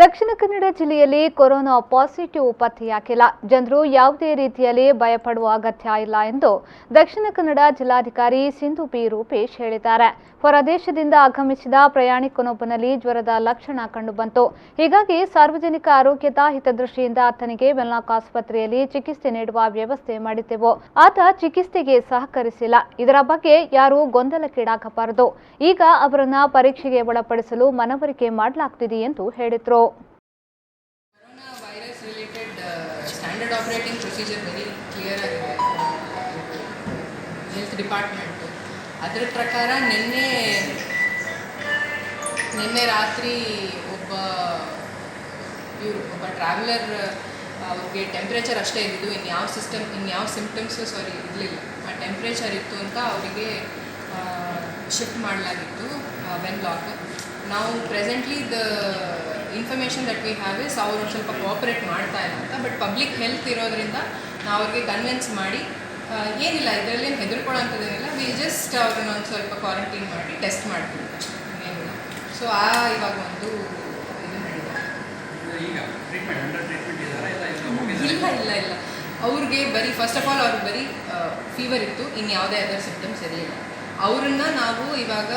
ದಕ್ಷಿಣ ಕನ್ನಡ ಜಿಲ್ಲೆಯಲ್ಲಿ corona positive ಪತ್ತೆಯಾಗಿಲ್ಲ. ಜನರು ಯಾವುದೇ ರೀತಿಯಲ್ಲಿ ಭಯಪಡುವ ಅಗತ್ಯ ಇಲ್ಲ ಎಂದು ದಕ್ಷಿಣ ಕನ್ನಡ ಜಿಲ್ಲಾಧಿಕಾರಿ ಸಿಂಧು ಬಿ ರೂಪೇಶ್ ಹೇಳಿದ್ದಾರೆ. ಹೊರದೇಶದಿಂದ ಆಗಮಿಸಿದ ಪ್ರಯಾಣಿಕನೊಬ್ಬನಲ್ಲಿ ಜ್ವರದ ಲಕ್ಷಣ ಕಂಡುಬಂತು. ಹೀಗಾಗಿ ಸಾರ್ವಜನಿಕ ಆರೋಗ್ಯದ ಹಿತದೃಷ್ಟಿಯಿಂದ ಆತನಿಗೆ ವೆನ್ಲಾಕ್ ಆಸ್ಪತ್ರೆಯಲ್ಲಿ ಚಿಕಿತ್ಸೆ ನೀಡುವ ವ್ಯವಸ್ಥೆ ಮಾಡಿದ್ದೆವು. ಆತ ಚಿಕಿತ್ಸೆಗೆ ಸಹಕರಿಸಿಲ್ಲ. ಇದರ ಬಗ್ಗೆ ಯಾರೂ ಗೊಂದಲಕ್ಕೀಡಾಗಬಾರದು. ಈಗ ಅವರನ್ನ ಪರೀಕ್ಷೆಗೆ ಒಳಪಡಿಸಲು ಮನವರಿಕೆ ಮಾಡಲಾಗುತ್ತಿದೆ ಎಂದು ಹೇಳಿದರು. Corona virus related standard operating procedure very clear ಆಗಿದೆ ಹೆಲ್ತ್ ಡಿಪಾರ್ಟ್ಮೆಂಟು. ಅದರ ಪ್ರಕಾರ ನಿನ್ನೆ ರಾತ್ರಿ ಒಬ್ಬ ಟ್ರಾವೆಲರ್ ಅವ್ರಿಗೆ ಟೆಂಪ್ರೇಚರ್ ಅಷ್ಟೇ ಇದ್ದಿದ್ದು, ಇನ್ಯಾವ ಸಿಂಪ್ಟಮ್ಸು ಇರಲಿಲ್ಲ. ಆ ಟೆಂಪ್ರೇಚರ್ ಇತ್ತು ಅಂತ ಅವರಿಗೆ ಶಿಫ್ಟ್ ಮಾಡಲಾಗಿತ್ತು ವೆನ್ಲಾಕ್. ನಾವು presently information that we have is ಅವರು ಒಂದು ಸ್ವಲ್ಪ ಕೋಆಪರೇಟ್ ಮಾಡ್ತಾ ಇಲ್ಲ ಅಂತ. ಬಟ್ ಪಬ್ಲಿಕ್ ಹೆಲ್ತ್ ಇರೋದ್ರಿಂದ ನಾವು ಅವ್ರಿಗೆ ಕನ್ವಿನ್ಸ್ ಮಾಡಿ ಏನಿಲ್ಲ, ಇದರಲ್ಲೇನು ಹೆದರ್ಕೊಳ್ಳೋಂಥದ್ದೇನಿಲ್ಲ, ವಿ ಜಸ್ಟ್ ಅವ್ರನ್ನ ಒಂದು ಸ್ವಲ್ಪ ಕ್ವಾರಂಟೈನ್ ಮಾಡಿ ಟೆಸ್ಟ್ ಮಾಡ್ತೀವಿ ಏನಿಲ್ಲ. ಸೊ ಇವಾಗ ಒಂದು ಇದು ಇಲ್ಲ ಅವ್ರಿಗೆ ಬರೀ ಫಸ್ಟ್ ಆಫ್ ಆಲ್ ಅವ್ರಿಗೆ ಬರೀ ಫೀವರ್ ಇತ್ತು, ಇನ್ಯಾವುದೇ ಅದರ್ ಸಿಂಪ್ಟಮ್ಸ್ ಇರಲಿಲ್ಲ. ಅವ್ರನ್ನ ನಾವು ಇವಾಗ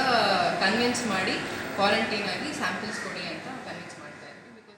ಕನ್ವಿನ್ಸ್ ಮಾಡಿ ಕ್ವಾರಂಟೈನ್ ಆಗಿ ಸ್ಯಾಂಪಲ್ಸ್ ಕೊಡಿ ಅಂತ